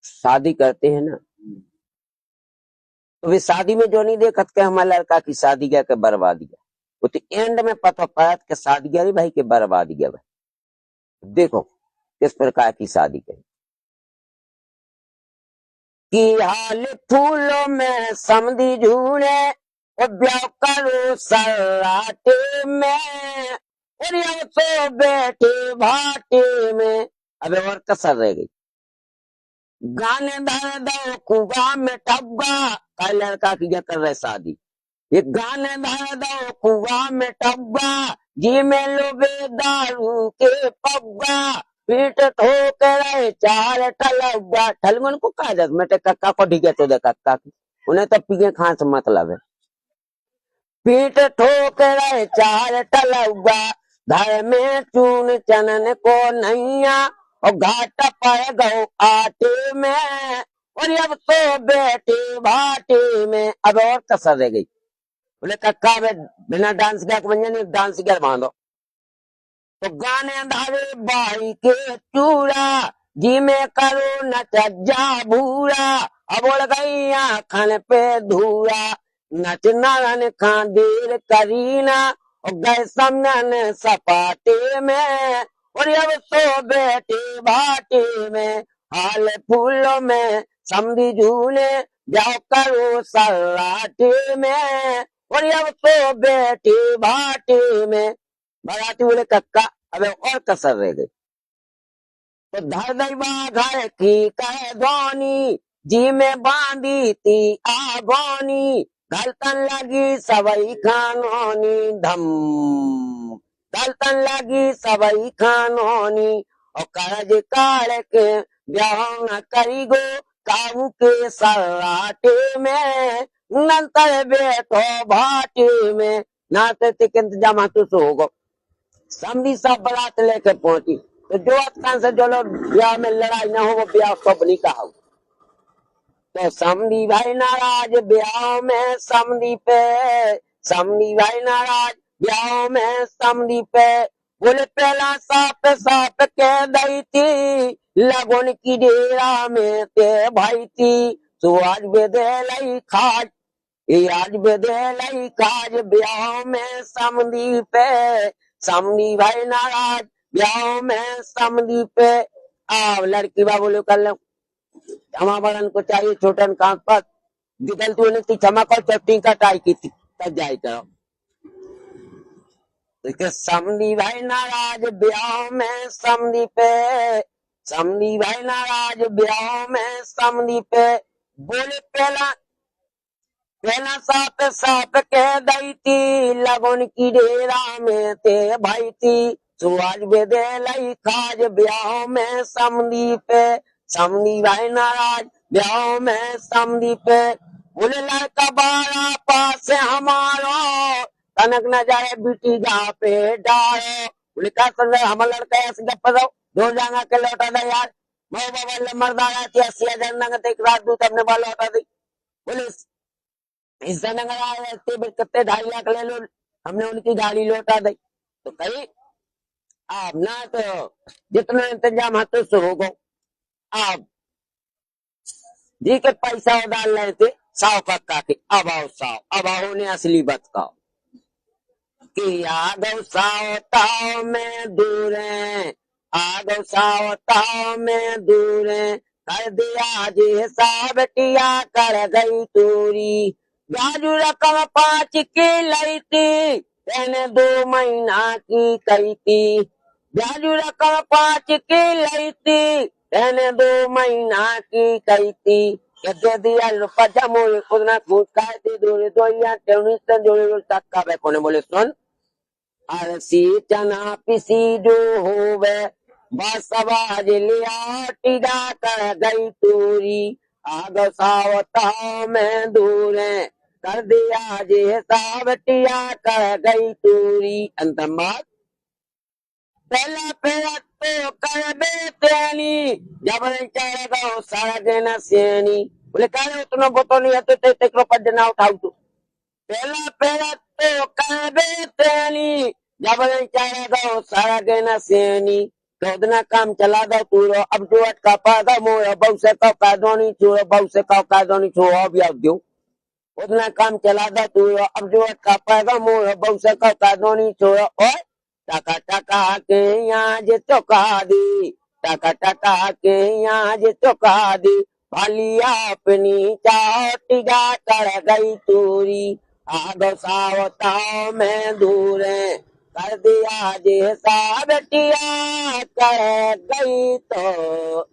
शादी करते हैं ना, तो वे शादी में जो नहीं देखत के हमारा लड़का की शादी गया के बर्बाद गया, वो तो एंड में पता पाया के शादी गया रे भाई के बर्बाद गया भाई। देखो किस प्रकार की शादी कही कि हाल फूलों में समधी झूले और ब्याह करो सराटे में और अब तो बैठे भाटे में। अबे और कसर रह गई, गाने धर दो कुआ में टब्बा का लड़का की क्या कर रहे शादी, ये गाने धर दो कुआ में टब्बा जी में लोबे दारू के पब्बा पीट ठोक रहे चार ठलब्बा। ठलमन को कहा जाता, मैं कक्का को ढीके तो दे कक्का की, उन्हें तो पीके खां से मतलब है। पीट ठोक रहे चार ठलब्बा घर में चून चनन को नैया और घाट पर गौ आटे में और अब तो बैठे भाटे में। अब और कसर रह गई, बोले कक्का में बिना डांस किया बन डांस कर बांधो। तो गाने धारे बाई के चूड़ा जी में करो न चज्जा भूरा अब बोल गई आखन पे धूरा नचना खान देर करीना और गए सामने सपाटे में और अब तो बैठे भाटे में हाल फूलों में समधी झूले जाओ करो सलाटे में और अब तो बैठे भाटे में। बाराती बोले कक्का अबे और कसर रह गई। तो धर दैबा घर की कह धोनी जी में बांधी थी आगोनी गलतन लगी सबई खानोनी धम गलतन लगी सबई खानोनी और करज काल के ब्याह न करी गो काबू के सराटे में नंतर बैठो भाटे में नाते के इंतजाम तो होगा। समधी सब बारात लेके पहुंची, तो जो अतकान से जो लोग ब्याह में लड़ाई ना हो वो ब्याह सब नहीं कहा। तो समधी भाई नाराज ब्याह में समधी पे, समधी भाई नाराज ब्याह में समधी पे बोले पहला साप साप कह दी थी लगन की डेरा में ते भाई थी तो आज बेदे लई खाज ये आज बेदे काज ब्याह में समधी पे समधी भाई नाराज ब्याह में समधी पे। आ लड़की बाबू लोग कर लो क्षमा बड़न को चाहिए छोटन कांप पर गलती होने थी क्षमा कर चट्टी का टाई की थी तब जाए करो। तो समधी भाई नाराज ब्याह में समधी पे समधी भाई नाराज ब्याह में समधी पे बोले पहला साप साप कह दी थी लगन की डेरा में ते भाई थी सुहाज बेदे लई खाज ब्याह में समधी पे समधी भाई नाराज ब्याह में समधी पे बोले लड़का बारा पास हमारो तनक न जाए बेटी जहाँ पे डारो बोले क्या कर रहे हमारा लड़का ऐसे गप दो दो जाना के लौटा दे यार मैं बाबा मर्दाना थी 80,000 एक रात दूत अपने बाल लौटा दी। बोले हिस्सा नगर आए कितने 2.5 लाख ले लो हमने उनकी गाड़ी लौटा दी। तो कही आप ना तो जितना इंतजाम हाथों से होगा आप जी के पैसा डाल रहे थे साव कक्का के अब आओ ने असली बात का कि आगो सावताओ में दूर है आगो सावताओ में दूर है कर दिया जी हिसाब किया कर गई तूरी ब्याजू रकम 5 की लाई थी मैंने 2 महीना की कही थी ब्याजू रकम 5 की लाई थी मैंने 2 महीना की कही थी दे दिया रुपया मोरे खुद ना खुद खाए थी दूरी दो या टेवनी से जोड़े तक का कोने बोले सुन अरसी चना पिसी जो होवे बस आवाज लिया टीडा कर गई तूरी आग सावता में दूर कर दिया जे सावटिया कर गई तूरी। अंतम बात पहला पहला तो कर बेतनी जब चढ़ गो सारा देना सेनी बोले कह उतना बोतो नहीं है तो तेकरो पर ना उठाऊ तू पहला पहला तो कर बेतनी जब चढ़ गो सारा देना सेनी तो उतना काम चला दो पूरो अब जो अटका पादा मोह बहु से कौ कादोनी छोड़ो बहु से कौ कादोनी छोड़ो अब याद दो उतना काम चला दो तू अब जो अटका पादा मोह बहु से कौ कादोनी छोड़ो और टका टका के यहाँ जे चौका दी टका टका के यहाँ जे चौका दी भालिया अपनी चाटिगा कर गई तूरी आदो सावताओ में दूरे कर दिया जैसा बेटिया कर गई तो